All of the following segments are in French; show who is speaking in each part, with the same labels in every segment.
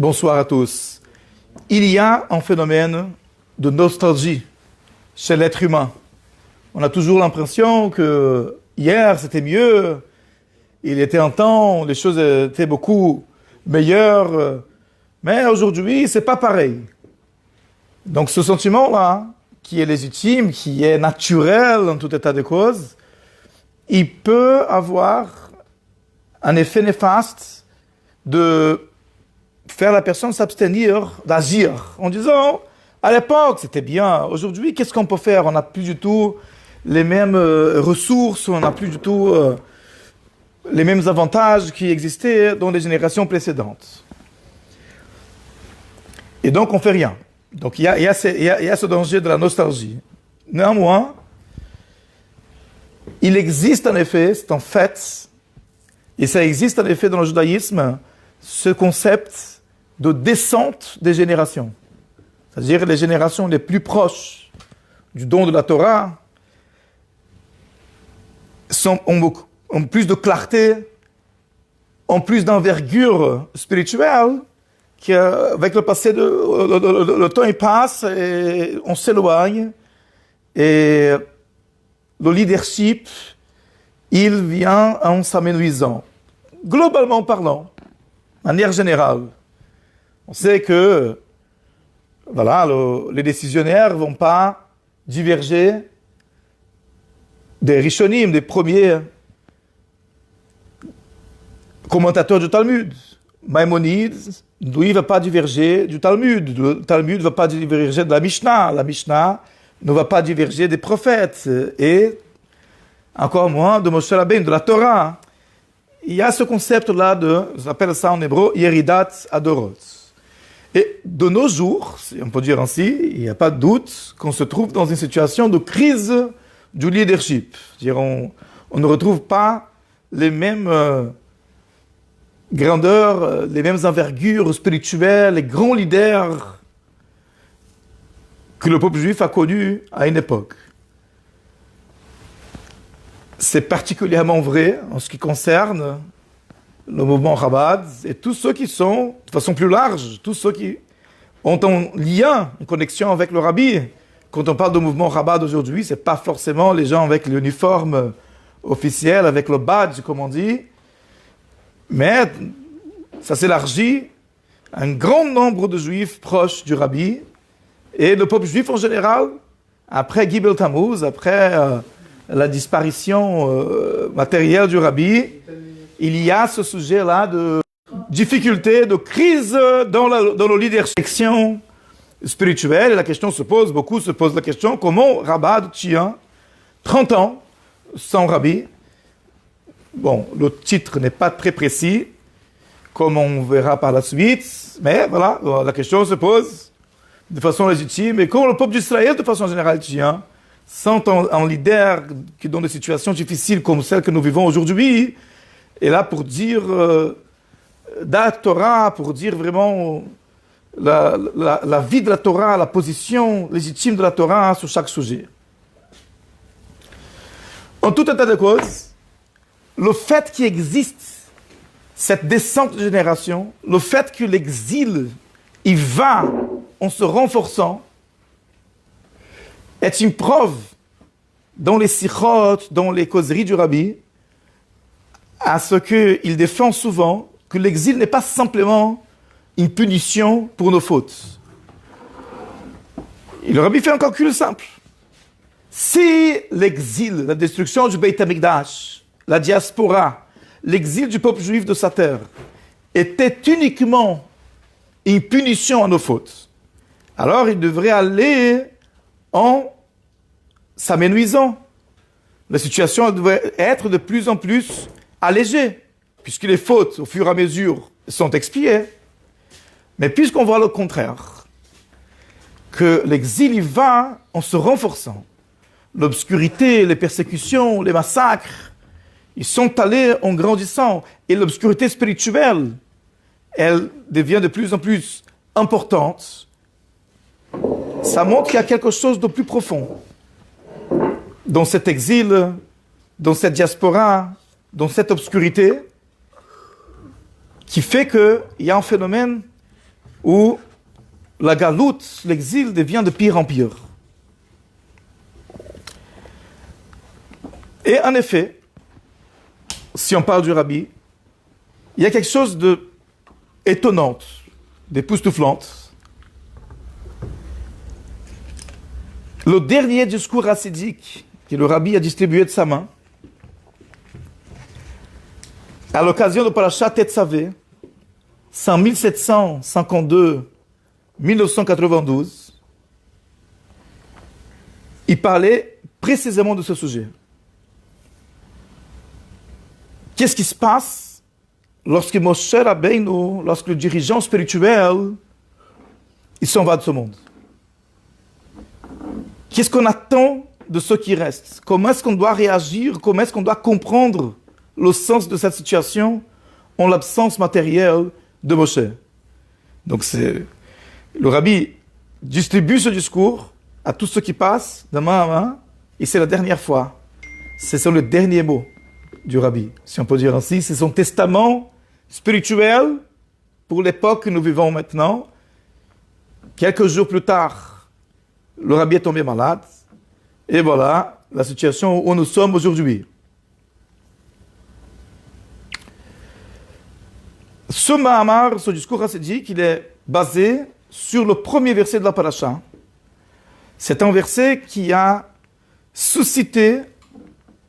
Speaker 1: Bonsoir à tous. Il y a un phénomène de nostalgie chez l'être humain. On a toujours l'impression que hier c'était mieux, il était un temps, les choses étaient beaucoup meilleures, mais aujourd'hui c'est pas pareil. Donc ce sentiment-là, qui est légitime, qui est naturel en tout état de cause, il peut avoir un effet néfaste de faire la personne s'abstenir d'agir en disant à l'époque c'était bien, aujourd'hui qu'est-ce qu'on peut faire? On n'a plus du tout les mêmes ressources, on n'a plus du tout les mêmes avantages qui existaient dans les générations précédentes. Et donc on fait rien. Donc il y a ce danger de la nostalgie. Néanmoins, il existe en effet, c'est un fait, et ça existe en effet dans le judaïsme, ce concept de descente des générations. C'est-à-dire les générations les plus proches du don de la Torah ont plus de clarté, ont plus d'envergure spirituelle, qu'avec le passé, le temps il passe et on s'éloigne, et le leadership, il vient en s'amenuisant. Globalement parlant, de manière générale, on sait que voilà, les décisionnaires ne vont pas diverger des Rishonim, des premiers commentateurs du Talmud. Maïmonide, lui, ne va pas diverger du Talmud. Le Talmud ne va pas diverger de la Mishnah. La Mishnah ne va pas diverger des prophètes. Et encore moins de Moshe Rabbeinu, de la Torah. Il y a ce concept-là on appelle ça en hébreu, Yeridat Adorot. Et de nos jours, si on peut dire ainsi, il n'y a pas de doute qu'on se trouve dans une situation de crise du leadership. C'est-à-dire on ne retrouve pas les mêmes grandeurs, les mêmes envergures spirituelles, les grands leaders que le peuple juif a connus à une époque. C'est particulièrement vrai en ce qui concerne le mouvement Chabad et tous ceux qui sont, de façon plus large, tous ceux qui ont un lien, une connexion avec le Rabbi. Quand on parle de mouvement Chabad aujourd'hui, c'est pas forcément les gens avec l'uniforme officiel, avec le badge, comme on dit, mais ça s'élargit à un grand nombre de juifs proches du Rabbi et le peuple juif en général, après Gibel Tammuz, après la disparition matérielle du Rabbi, il y a ce sujet-là de difficulté, de crise dans le leadership spirituelle. Et la question beaucoup se posent la question, comment Chabad tient 30 ans sans Rabbi? Bon, le titre n'est pas très précis, comme on verra par la suite, mais voilà, la question se pose de façon légitime. Et comment le peuple d'Israël, de façon générale, tient, sans un leader qui dans des situations difficiles comme celles que nous vivons aujourd'hui, est là pour dire la Torah, pour dire vraiment la vie de la Torah, la position légitime de la Torah sur chaque sujet. En tout état de cause, le fait qu'il existe cette descente de génération, le fait que l'exil, il va en se renforçant, est une preuve dans les sikhot, dans les causeries du Rabbi, à ce qu'il défend souvent que l'exil n'est pas simplement une punition pour nos fautes. Et le Rabbi fait un calcul simple. Si l'exil, la destruction du Beit HaMikdash, la diaspora, l'exil du peuple juif de sa terre, était uniquement une punition à nos fautes, alors il devrait aller en s'amenuisant. La situation devrait être de plus en plus allégée, puisque les fautes, au fur et à mesure, sont expiées. Mais puisqu'on voit le contraire, que l'exil y va en se renforçant, l'obscurité, les persécutions, les massacres, ils sont allés en grandissant, et l'obscurité spirituelle, elle devient de plus en plus importante. Ça montre qu'il y a quelque chose de plus profond dans cet exil, dans cette diaspora, dans cette obscurité, qui fait qu'il y a un phénomène où la galoute, l'exil, devient de pire en pire. Et en effet, si on parle du Rabbi, il y a quelque chose d'étonnant, d'époustouflant. Le dernier discours hassidique que le Rabbi a distribué de sa main, à l'occasion de Parashat Tetzavé, c'est en 1752-1992, il parlait précisément de ce sujet. Qu'est-ce qui se passe lorsque Moshe Rabbeinu, lorsque le dirigeant spirituel, il s'en va de ce monde? Qu'est-ce qu'on attend de ceux qui restent? Comment est-ce qu'on doit réagir? Comment est-ce qu'on doit comprendre le sens de cette situation en l'absence matérielle de Moshe? Donc le Rabbi distribue ce discours à tous ceux qui passent de main à main, et c'est la dernière fois. Ce sont les derniers mots du Rabbi, si on peut dire ainsi. C'est son testament spirituel pour l'époque que nous vivons maintenant. Quelques jours plus tard, le Rabbi est tombé malade, et voilà la situation où nous sommes aujourd'hui. Ce Mahamar, ce discours hassidique, il est basé sur le premier verset de la paracha. C'est un verset qui a suscité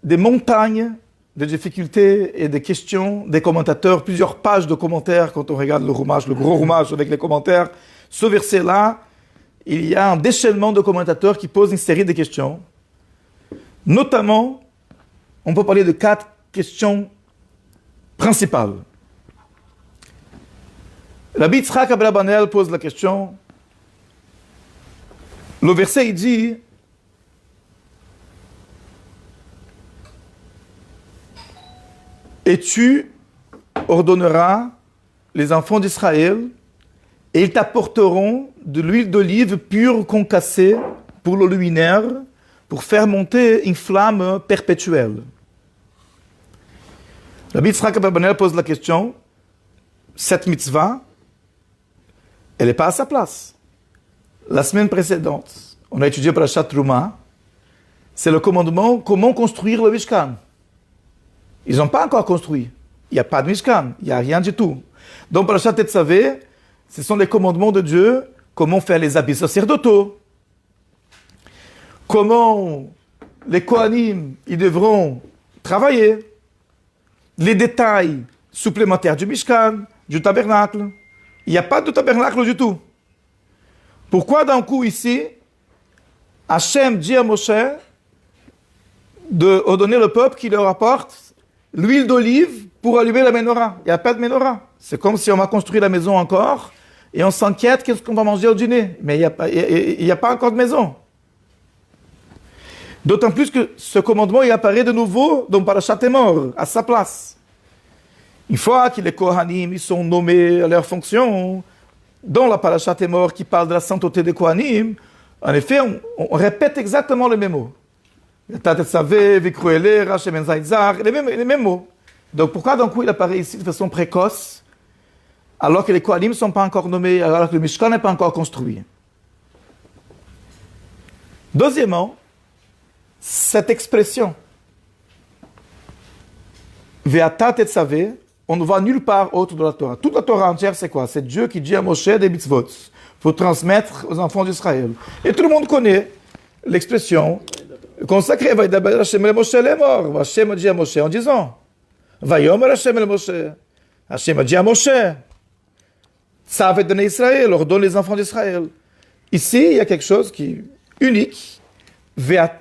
Speaker 1: des montagnes de difficultés et des questions des commentateurs, plusieurs pages de commentaires quand on regarde le Rumash, le gros Rumash avec les commentaires. Ce verset-là, il y a un déchaînement de commentateurs qui posent une série de questions. Notamment, on peut parler de 4 questions principales. Rabbi Yitzhak Abrabanel pose la question. Le verset, il dit: et tu ordonneras les enfants d'Israël, et ils t'apporteront de l'huile d'olive pure concassée pour le luminaire, pour faire monter une flamme perpétuelle. Rabbi Yitzhak Abrabanel pose la question: cette mitzvah, elle n'est pas à sa place. La semaine précédente, on a étudié Parashat Truma, c'est le commandement comment construire le Mishkan. Ils n'ont pas encore construit. Il n'y a pas de Mishkan, il n'y a rien du tout. Donc Parashat Tetzavé, ce sont les commandements de Dieu, comment faire les habits sacerdotaux, comment les Kohanim, ils devront travailler, les détails supplémentaires du Mishkan, du tabernacle. Il n'y a pas de tabernacle du tout. Pourquoi d'un coup ici, Hachem dit à Moshe de ordonner le peuple qu'il leur apporte l'huile d'olive pour allumer la menorah? Il n'y a pas de menorah. C'est comme si on va construire la maison encore et on s'inquiète qu'est-ce qu'on va manger au dîner. Mais il n'y a pas encore de maison. D'autant plus que ce commandement il apparaît de nouveau dans Parashat Emor, à sa place. Une fois que les Kohanim ils sont nommés à leur fonction, dans la Parashat Emor qui parle de la sainteté des Kohanim, en effet, on répète exactement les mêmes mots. Les mêmes mots. Donc pourquoi d'un coup il apparaît ici de façon précoce, alors que les Kohanim ne sont pas encore nommés, alors que le Mishkan n'est pas encore construit? Deuxièmement, cette expression, Ve'ata tetzavé, on ne voit nulle part autre de la Torah. Toute la Torah entière, c'est quoi? C'est Dieu qui dit à Moshe des mitzvot. Il faut transmettre aux enfants d'Israël. Et tout le monde connaît l'expression consacrée. Vaïdaber Hashem el Moshe lemor. Hashem a dit à Moshe en disant: Vayomer Hashem el Moshe. Hashem a dit à Moshe: Tzavet bnei Israël, ordonne les enfants d'Israël. Ici, il y a quelque chose qui est unique. Ve'ata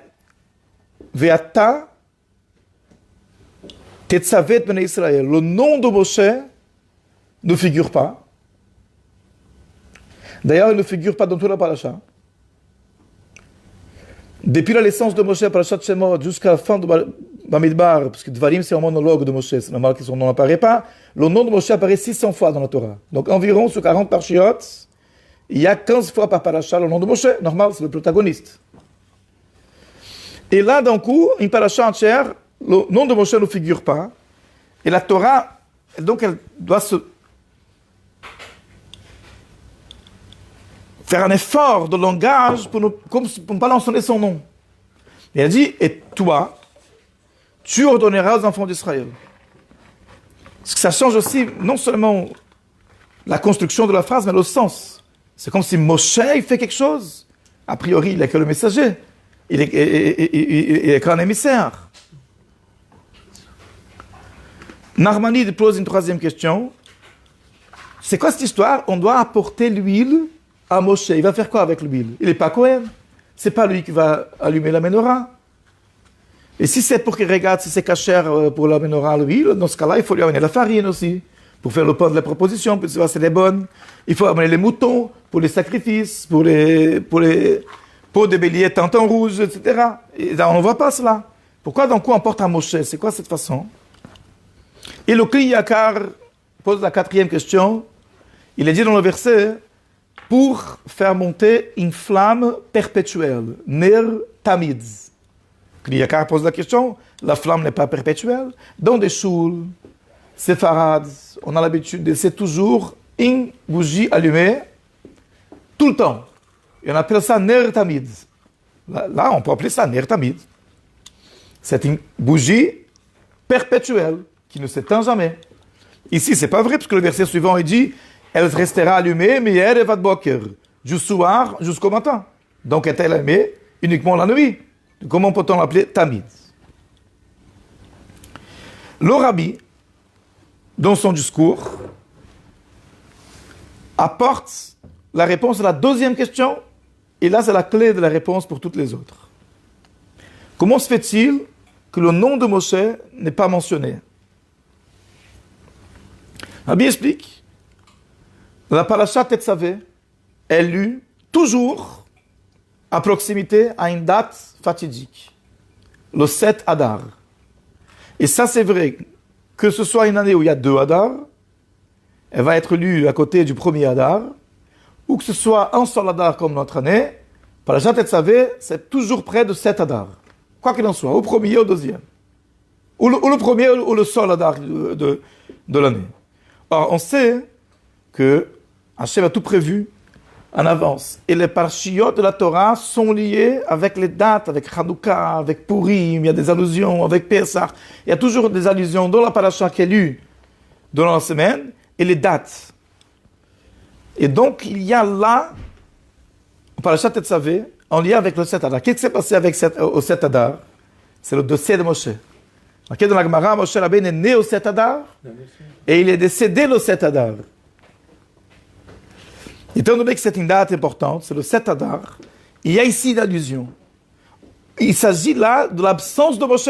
Speaker 1: Tetzavet bnei Israël. Le nom de Moshe ne figure pas. D'ailleurs, il ne figure pas dans toute la paracha. Depuis la naissance de Moshe, Parashat Shemot, jusqu'à la fin de Bamidbar, parce que Dvarim, c'est un monologue de Moshe, c'est normal que son nom n'apparaît pas, le nom de Moshe apparaît 600 fois dans la Torah. Donc environ sur 40 parshiot, il y a 15 fois par paracha le nom de Moshe. Normal, c'est le protagoniste. Et là, d'un coup, une paracha entière, le nom de Moshe ne figure pas. Et la Torah, donc, elle doit se faire un effort de langage pour ne pas mentionner son nom. Il a dit, et toi, tu ordonneras aux enfants d'Israël. Parce que ça change aussi, non seulement la construction de la phrase, mais le sens. C'est comme si Moshe il fait quelque chose. A priori, il n'est que le messager. Il est qu'un émissaire. Narmanide pose une troisième question. C'est quoi cette histoire? On doit apporter l'huile à Moshe. Il va faire quoi avec l'huile? Il n'est pas Cohen. C'est pas lui qui va allumer la menorah. Et si c'est pour qu'il regarde si c'est cachère pour la menorah, l'huile, dans ce cas-là, il faut lui amener la farine aussi, pour faire le pain de la proposition, pour savoir si elle est bonne. Il faut amener les moutons pour les sacrifices, pour les peaux de bélier teintant rouge, etc. Et là, on ne voit pas cela. Pourquoi d'un coup on porte à Moshe? C'est quoi cette façon? Et le Kli Yakar pose la quatrième question. Il est dit dans le verset, pour faire monter une flamme perpétuelle, Ner Tamid. Kli Yakar pose la question, la flamme n'est pas perpétuelle. Dans des choules, séfarades, on a l'habitude de laisser toujours une bougie allumée, tout le temps. Et on appelle ça Ner Tamid. Là, on peut appeler ça Ner Tamid. C'est une bougie perpétuelle, qui ne s'éteint jamais. Ici, c'est pas vrai, parce que le verset suivant, il dit, elle restera allumée, mais elle va de boker, du soir jusqu'au matin. Donc, est-elle allumée uniquement la nuit? Comment peut-on l'appeler Tamid? Le Rabbi, dans son discours, apporte la réponse à la deuxième question, et là, c'est la clé de la réponse pour toutes les autres. Comment se fait-il que le nom de Moshe n'est pas mentionné? Rabbi explique, la parasha Tetzavé est lue toujours à proximité à une date fatidique, le 7 Adar. Et ça, c'est vrai, que ce soit une année où il y a 2 Adar, elle va être lue à côté du premier Adar, ou que ce soit un seul Adar comme notre année, parasha Tetzavé, c'est toujours près de 7 Adar. Quoi qu'il en soit, au premier ou au deuxième. Ou le premier ou le seul Adar de l'année. Or, on sait que Hachem a tout prévu en avance. Et les parshiyot de la Torah sont liés avec les dates, avec Hanouka, avec Purim, il y a des allusions, avec Pesach. Il y a toujours des allusions dans la parasha qui est lue durant la semaine et les dates. Et donc, il y a là, parasha Tetzavé, en lien avec le 7 Adar. Qu'est-ce qui s'est passé avec au 7 Adar? C'est le dossier de Moshe. Marqué dans la Gemara, Moshe Rabbeinu est né au 7 Adar et il est décédé le 7 Adar. Étant donné que c'est une date importante, c'est le 7 Adar, il y a ici une allusion. Il s'agit là de l'absence de Moshe.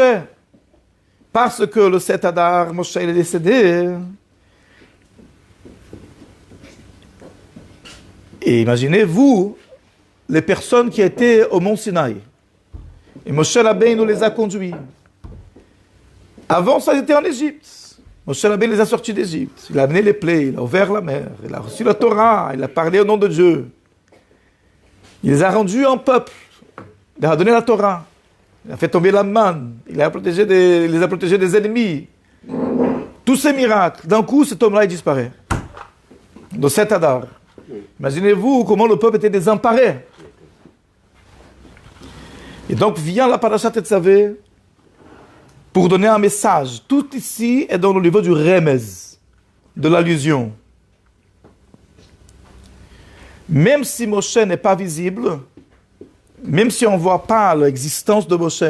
Speaker 1: Parce que le 7 Adar, Moshe il est décédé. Et imaginez-vous les personnes qui étaient au mont Sinaï. Et Moshe Rabbeinu nous les a conduits. Avant, ça ils étaient en Égypte. Moshe Rabbeinu les a sortis d'Égypte. Il a amené les plaies, il a ouvert la mer, il a reçu la Torah, il a parlé au nom de Dieu. Il les a rendus en peuple. Il leur a donné la Torah. Il a fait tomber la manne. Il les a protégés des ennemis. Tous ces miracles. D'un coup, cet homme-là, il disparaît. De 7 Adar. Imaginez-vous comment le peuple était désemparé. Et donc vient la parasha Tetzavé pour donner un message. Tout ici est dans le niveau du remez, de l'allusion. Même si Moshe n'est pas visible, même si on ne voit pas l'existence de Moshe,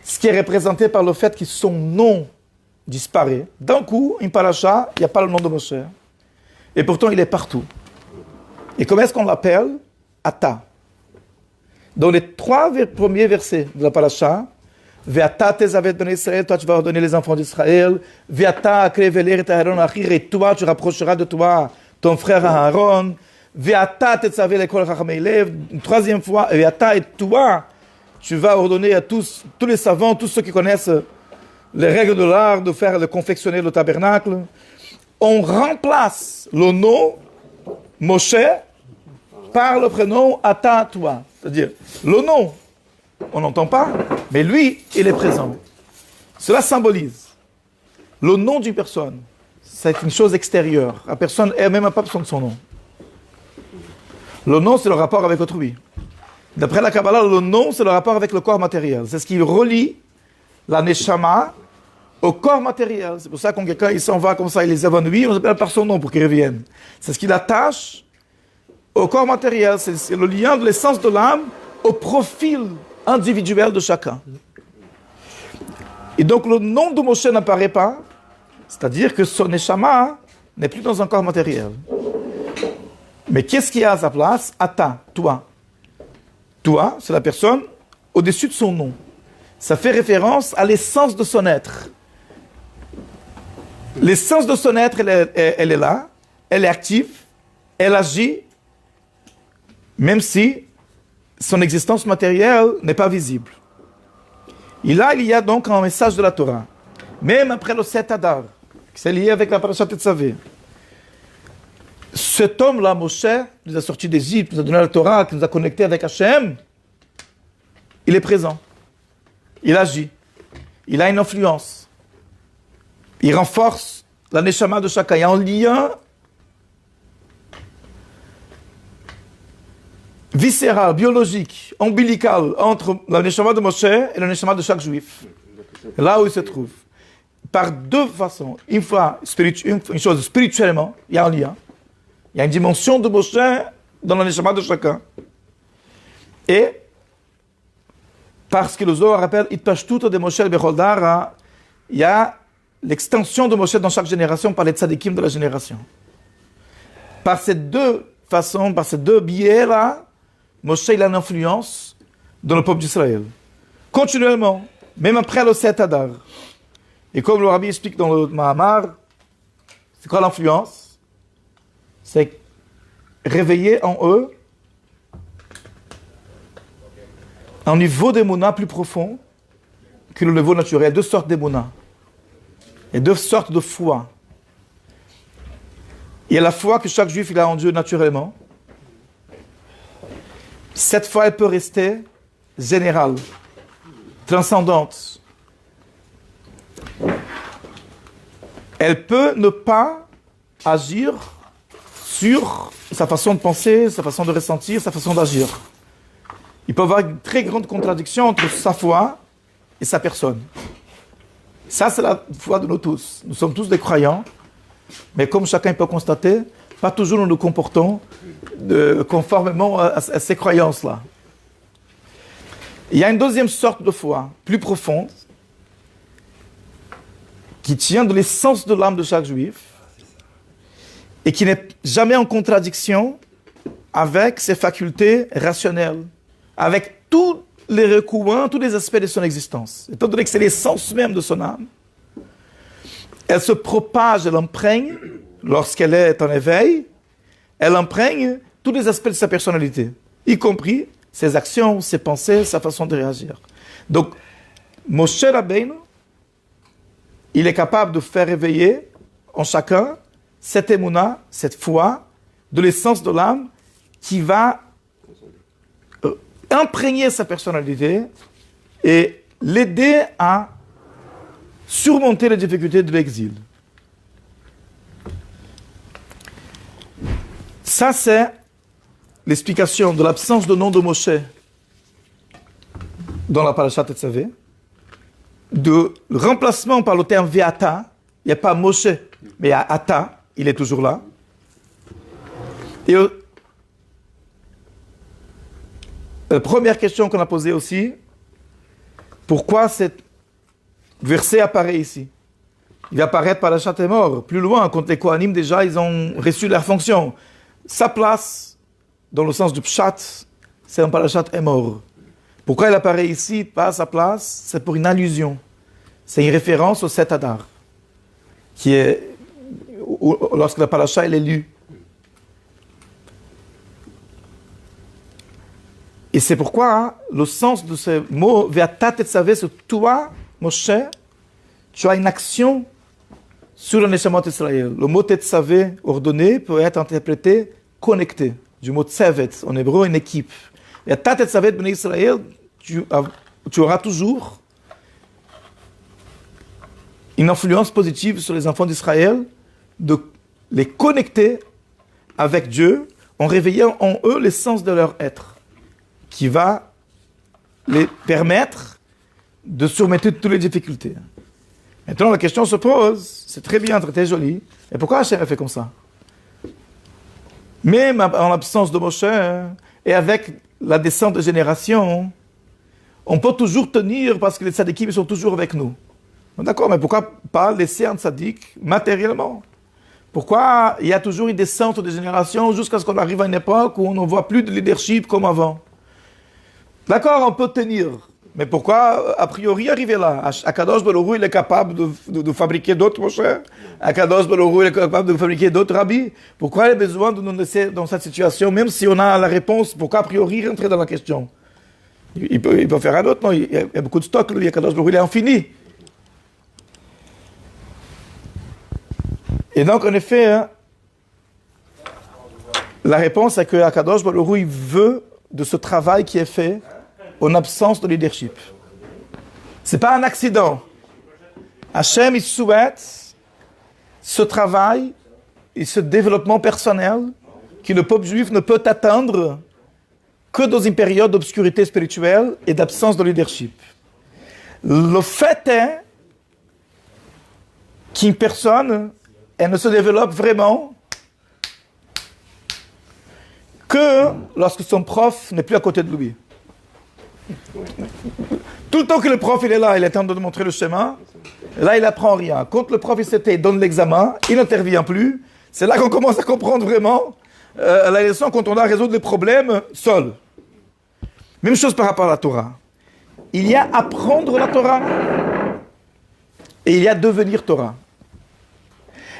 Speaker 1: ce qui est représenté par le fait que son nom disparaît, d'un coup, une parasha, il n'y a pas le nom de Moshe. Et pourtant, il est partout. Et comment est-ce qu'on l'appelle? Ata. Dans les 3 premiers versets de la parasha, Ve'ata tezavet ben Israël, toi tu vas ordonner les enfants d'Israël. Ve'ata akreveler et Aaron achir, et toi tu rapprocheras de toi ton frère Aaron. Ve'ata tezavet lekol chachamei lev. Une 3e fois, Ve'ata et toi tu vas ordonner à tous les savants, tous ceux qui connaissent les règles de l'art, de confectionner le tabernacle. On remplace le nom Moshe par le prénom Ata, toi. C'est-à-dire, le nom, on n'entend pas, mais lui, il est présent. Cela symbolise le nom d'une personne. C'est une chose extérieure. La personne elle-même n'a pas besoin de son nom. Le nom, c'est le rapport avec autrui. D'après la Kabbalah, le nom, c'est le rapport avec le corps matériel. C'est ce qui relie la neshama au corps matériel. C'est pour ça que quand quelqu'un il s'en va comme ça, il les évanouit, on s'appelle par son nom pour qu'il revienne. C'est ce qui l'attache au corps matériel. C'est le lien de l'essence de l'âme au profil individuel de chacun. Et donc le nom de Moshe n'apparaît pas, c'est-à-dire que son neshama n'est plus dans un corps matériel. Mais qu'est-ce qu'il y a à sa place? Ata, toi. Toi, c'est la personne au-dessus de son nom. Ça fait référence à l'essence de son être. L'essence de son être, elle est là, elle est active, elle agit, même si son existence matérielle n'est pas visible. Et là, il y a donc un message de la Torah. Même après le 7 Adar, qui c'est lié avec la Parashat Tetzavé. Cet homme-là, Moshe, nous a sortis d'Égypte, nous a donné la Torah, qui nous a connectés avec Hachem, il est présent. Il agit. Il a une influence. Il renforce la neshama de chacun. Il y a un lien viscéral, biologique, ombilical entre la neshama de Moshe et la neshama de chaque juif. Là où il se trouve. Par deux façons. Une chose spirituellement, il y a un lien. Il y a une dimension de Moshe dans la neshama de chacun. Et parce que le Zohar rappelle Itpashtuta de Moshe Bechol Dara, il y a l'extension de Moshe dans chaque génération par les tzadikim de la génération. Par ces deux façons, par ces deux biais-là, Moshe il a une influence dans le peuple d'Israël. Continuellement, même après le 7 Adar. Et comme le Rabbi explique dans le Mahamar, c'est quoi l'influence? C'est réveiller en eux un niveau d'émouna plus profond que le niveau naturel. Il y a deux sortes d'émouna. Il y a deux sortes de foi. Il y a la foi que chaque juif il a en Dieu naturellement. Cette foi, elle peut rester générale, transcendante. Elle peut ne pas agir sur sa façon de penser, sa façon de ressentir, sa façon d'agir. Il peut y avoir une très grande contradiction entre sa foi et sa personne. Ça, c'est la foi de nous tous. Nous sommes tous des croyants, mais comme chacun peut constater, pas toujours nous nous comportons conformément à ces croyances-là. Il y a une deuxième sorte de foi, plus profonde, qui tient de l'essence de l'âme de chaque juif et qui n'est jamais en contradiction avec ses facultés rationnelles, avec tous les recoins, tous les aspects de son existence. Étant donné que c'est l'essence même de son âme, elle se propage, elle imprègne, lorsqu'elle est en éveil, elle imprègne tous les aspects de sa personnalité, y compris ses actions, ses pensées, sa façon de réagir. Donc, Moshe Rabbeinu, il est capable de faire éveiller en chacun cette émouna, cette foi de l'essence de l'âme qui va imprégner sa personnalité et l'aider à surmonter les difficultés de l'exil. Ça, c'est l'explication de l'absence de nom de Moshe dans la Parashat Tetzavé, de remplacement par le terme Ve'ata. Il n'y a pas Moshe, mais il y a Ata, il est toujours là. Et la première question qu'on a posée aussi, pourquoi cet verset apparaît ici? Il va apparaître par la Parashat Emor, plus loin, quand les Kohanim déjà, ils ont reçu leur fonction. Sa place, dans le sens du Pshat, c'est un Parashat Emor. Pourquoi il apparaît ici, pas à sa place? C'est pour une allusion. C'est une référence au 7 Adar, qui est lorsque la Parasha elle est lue. Et c'est pourquoi le sens de ce mot Ve'ata tetzavé, c'est toi, Moshe, tu as une action sur le Neshamot Israël. Le mot tetzavé, ordonné, peut être interprété connecté, du mot tzevet, en hébreu, une équipe. Ve'ata tetzavé b'nei Israël, tu auras toujours une influence positive sur les enfants d'Israël, de les connecter avec Dieu en réveillant en eux l'essence de leur être, qui va les permettre de surmonter toutes les difficultés. Maintenant, la question se pose, c'est très bien, très joli, mais pourquoi Hachem a fait comme ça? Même en l'absence de Moshe, et avec la descente de génération, on peut toujours tenir parce que les tzadikim sont toujours avec nous. D'accord, mais pourquoi pas laisser un tzadik matériellement? Pourquoi il y a toujours une descente de génération jusqu'à ce qu'on arrive à une époque où on ne voit plus de leadership comme avant? D'accord, on peut tenir. Mais pourquoi, a priori, arriver là? Akadosh Baruch Hu, il est capable de fabriquer d'autres Moshe. Akadosh Baruch Hu, il est capable de fabriquer d'autres rabbis. Pourquoi il a besoin de nous laisser dans cette situation, même si on a la réponse? Pourquoi, a priori, rentrer dans la question? Il peut faire un autre, non? Il y a beaucoup de stock, lui. Akadosh Baruch Hu, il est infini. Et donc, en effet, la réponse est que Akadosh Baruch Hu, il veut de ce travail qui est fait en absence de leadership. C'est pas un accident. Hachem, il souhaite ce travail et ce développement personnel que le peuple juif ne peut atteindre que dans une période d'obscurité spirituelle et d'absence de leadership. Le fait est qu'une personne, elle ne se développe vraiment que lorsque son prof n'est plus à côté de lui. Tout le temps que le prof il est là, il est en train de montrer le chemin, là il apprend rien. Quand le prof il donne l'examen, il n'intervient plus, c'est là qu'on commence à comprendre vraiment la leçon quand on a à résoudre les problèmes seul. Même chose par rapport à la Torah. Il y a apprendre la Torah et il y a devenir Torah.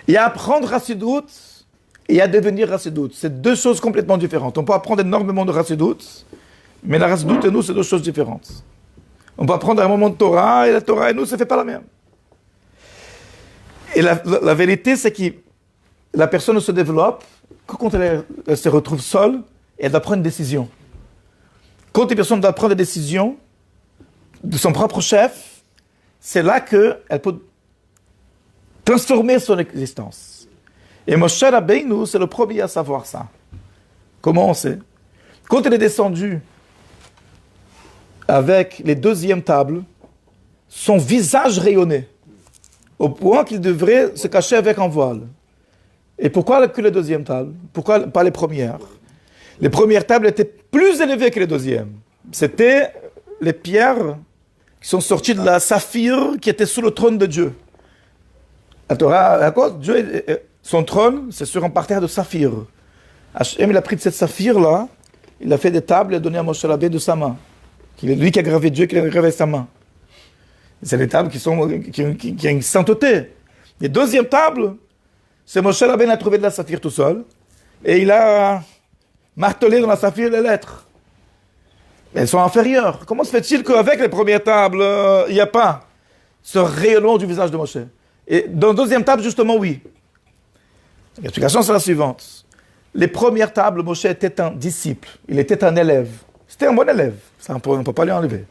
Speaker 1: Il y a apprendre Hassidut et il y a devenir Hassidut. C'est deux choses complètement différentes. On peut apprendre énormément de Hassidut, mais la Hassidut et nous, c'est deux choses différentes. On peut apprendre un moment de Torah et la Torah et nous, ça ne fait pas la même. Et la vérité, c'est que la personne ne se développe que quand elle se retrouve seule et elle doit prendre une décision. Quand une personne doit prendre des décisions de son propre chef, c'est là qu'elle peut transformer son existence. Et Moshe Rabbeinu, c'est le premier à savoir ça. Comment on sait? Quand il est descendu avec les deuxièmes tables, son visage rayonnait, au point qu'il devrait se cacher avec un voile. Et pourquoi que les deuxièmes tables? Pourquoi pas les premières? Les premières tables étaient plus élevées que les deuxièmes. C'était les pierres qui sont sorties de la saphir qui était sous le trône de Dieu. La Torah, à cause Dieu, son trône, c'est sur un parterre de saphir. Hachem, il a pris de cette saphir-là, il a fait des tables et a donné à Moshe Rabbeinu de sa main. C'est lui qui a gravé Dieu, qui a gravé sa main. C'est des tables qui ont une sainteté. Les deuxièmes tables, c'est Moshe Rabbeinu a trouvé de la saphir tout seul, et il a martelé dans la saphir les lettres. Elles sont inférieures. Comment se fait-il qu'avec les premières tables, il n'y a pas ce rayonnement du visage de Moshe? Et dans la deuxième table, justement, oui. L'explication, c'est la suivante. Les premières tables, Moshe était un disciple. Il était un élève. C'était un bon élève. Ça, on ne peut pas lui enlever.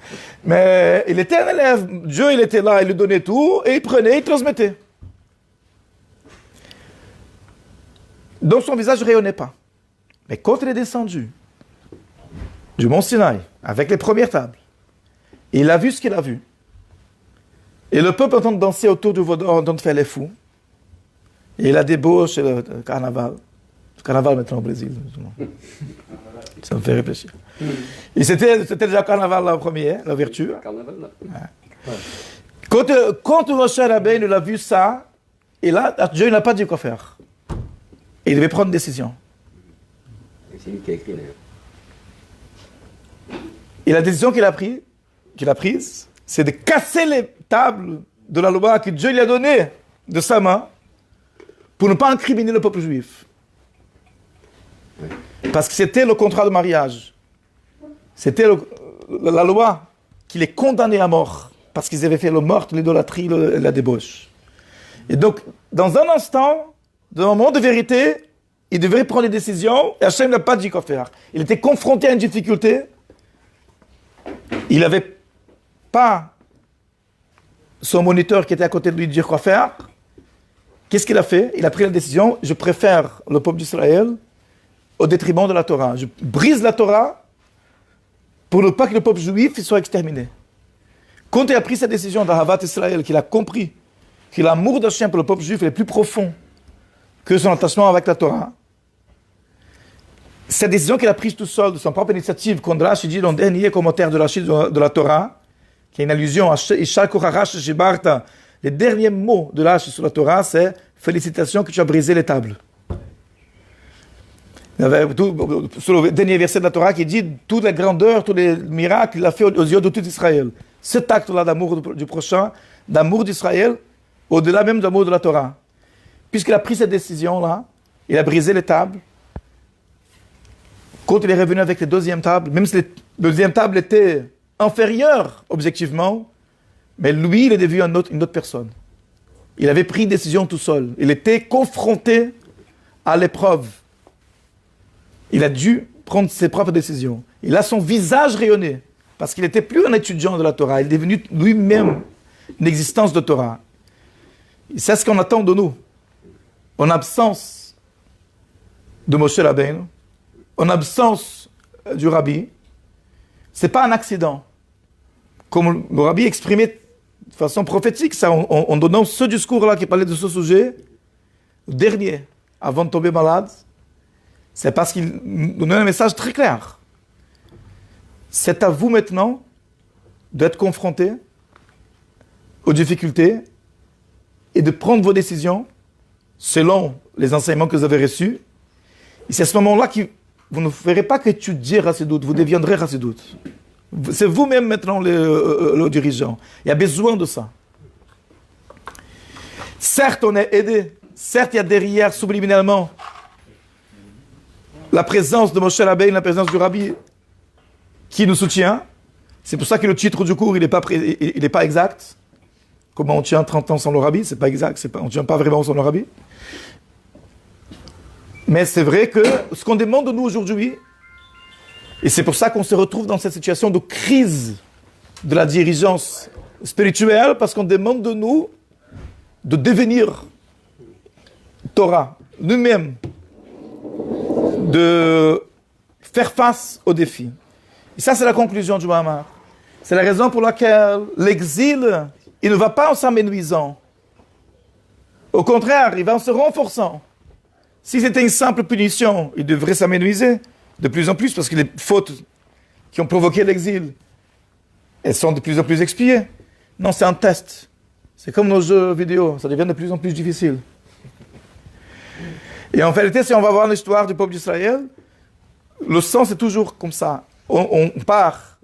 Speaker 1: Mais il était un élève. Dieu, il était là, il lui donnait tout, et il prenait, il transmettait. Donc son visage ne rayonnait pas. Mais quand il est descendu du mont Sinaï, avec les premières tables, il a vu ce qu'il a vu. Et le peuple entend danser autour du veau d'or, entend faire les fous. Et il a débauché le carnaval. Le carnaval maintenant au Brésil. Ça me fait réfléchir. Et c'était déjà carnaval la première, la vertu. Carnaval, ouais. Quand Moshe Rabbeinu a vu ça, et là, Dieu n'a pas dit quoi faire. Et il devait prendre une décision. C'est lui qui a écrit d'ailleurs. Et la décision qu'il a prise, c'est de casser les tables de la loi que Dieu lui a donnée de sa main pour ne pas incriminer le peuple juif. Parce que c'était le contrat de mariage. C'était la loi qui les condamnait à mort parce qu'ils avaient fait le meurtre, l'idolâtrie, la débauche. Et donc, dans un instant, dans un moment de vérité, il devrait prendre des décisions et Hachem n'a pas dit quoi faire. Il était confronté à une difficulté. Il n'avait pas son moniteur qui était à côté de lui dire quoi faire. Qu'est-ce qu'il a fait? Il a pris la décision, je préfère le peuple d'Israël au détriment de la Torah. Je brise la Torah pour ne pas que le peuple juif soit exterminé. Quand il a pris cette décision d'Ahavat Israël, qu'il a compris que l'amour d'Hachem pour le peuple juif est plus profond que son attachement avec la Torah, cette décision qu'il a prise tout seul, de son propre initiative, quand Rashi dit dans le dernier commentaire de Rashi de la Torah, qui est une allusion à Ishal Korarash Shibarta, les derniers mots de Rashi sur la Torah, c'est « Félicitations que tu as brisé les tables ». Sur le dernier verset de la Torah qui dit toute la grandeur, tous les miracles qu'il a fait aux yeux de tout Israël. Cet acte-là d'amour du prochain, d'amour d'Israël, au-delà même de l'amour de la Torah. Puisqu'il a pris cette décision-là, il a brisé les tables. Quand il est revenu avec les deuxièmes tables, même si les deuxièmes tables étaient inférieures objectivement, mais lui, il est devenu une autre personne. Il avait pris une décision tout seul. Il était confronté à l'épreuve. Il a dû prendre ses propres décisions. Il a son visage rayonné, parce qu'il n'était plus un étudiant de la Torah. Il est devenu lui-même une existence de Torah. C'est ce qu'on attend de nous. En absence de Moshe Rabbeinu, en absence du Rabbi, ce n'est pas un accident. Comme le Rabbi exprimait de façon prophétique, ça, en donnant ce discours-là qui parlait de ce sujet, le dernier, avant de tomber malade, c'est parce qu'il donnait un message très clair. C'est à vous maintenant d'être confrontés aux difficultés et de prendre vos décisions selon les enseignements que vous avez reçus. Et c'est à ce moment-là que vous ne ferez pas qu'étudier Hassidut, vous deviendrez Hassidut. C'est vous-même maintenant le dirigeant. Il y a besoin de ça. Certes, on est aidé. Certes, il y a derrière, subliminalement, la présence de Moshe Rabbeinu, la présence du Rabbi qui nous soutient. C'est pour ça que le titre du cours, il n'est pas exact. Comment on tient 30 ans sans le Rabbi, c'est pas exact, on ne tient pas vraiment sans le Rabbi. Mais c'est vrai que ce qu'on demande de nous aujourd'hui, et c'est pour ça qu'on se retrouve dans cette situation de crise de la dirigeance spirituelle, parce qu'on demande de nous de devenir Torah, nous-mêmes, de faire face aux défis. Et ça, c'est la conclusion du Mahamar. C'est la raison pour laquelle l'exil, il ne va pas en s'amenuisant. Au contraire, il va en se renforçant. Si c'était une simple punition, il devrait s'amenuiser de plus en plus, parce que les fautes qui ont provoqué l'exil, elles sont de plus en plus expiées. Non, c'est un test. C'est comme nos jeux vidéo, ça devient de plus en plus difficile. Et en réalité, si on va voir l'histoire du peuple d'Israël, le sens est toujours comme ça. On part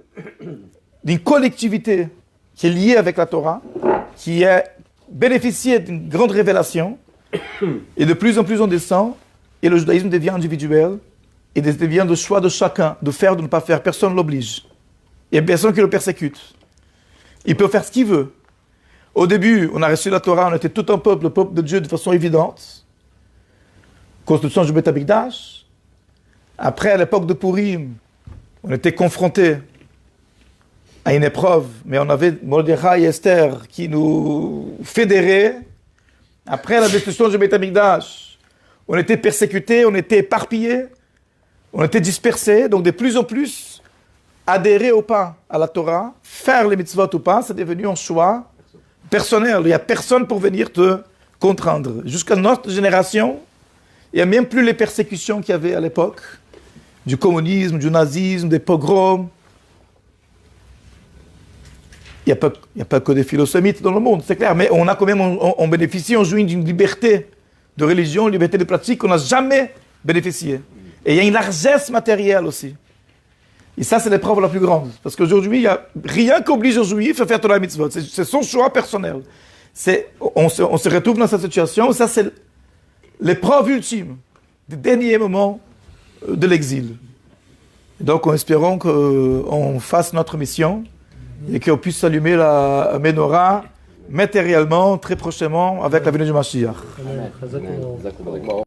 Speaker 1: d'une collectivité qui est liée avec la Torah, qui a bénéficié d'une grande révélation, et de plus en plus on descend, et le judaïsme devient individuel, et devient le choix de chacun, de faire, de ne pas faire. Personne ne l'oblige. Il n'y a personne qui le persécute. Il peut faire ce qu'il veut. Au début, on a reçu la Torah, on était tout un peuple, le peuple de Dieu, de façon évidente. Construction du Beth Amikdash. Après, à l'époque de Purim, on était confrontés à une épreuve, mais on avait Mordechai et Esther qui nous fédéraient. Après la destruction du Beth Amikdash, on était persécutés, on était éparpillés, on était dispersés. Donc de plus en plus, adhérer ou pas à la Torah, faire les mitzvot ou pas, c'est devenu un choix personnel. Il n'y a personne pour venir te contraindre. Jusqu'à notre génération, il n'y a même plus les persécutions qu'il y avait à l'époque, du communisme, du nazisme, des pogroms. Il n'y a pas que des philosémites dans le monde, c'est clair, mais on a quand même, on bénéficie, on jouit d'une liberté de religion, une liberté de pratique qu'on n'a jamais bénéficié. Et il y a une largesse matérielle aussi. Et ça, c'est l'épreuve la plus grande. Parce qu'aujourd'hui, il n'y a rien qui oblige un juif à faire Torah mitzvot. C'est son choix personnel. On se retrouve dans cette situation, ça c'est l'épreuve ultime, des derniers moments de l'exil. Donc, en espérant qu'on fasse notre mission et qu'on puisse allumer la menorah matériellement, très prochainement, avec la venue du Mashiach.
Speaker 2: Amen.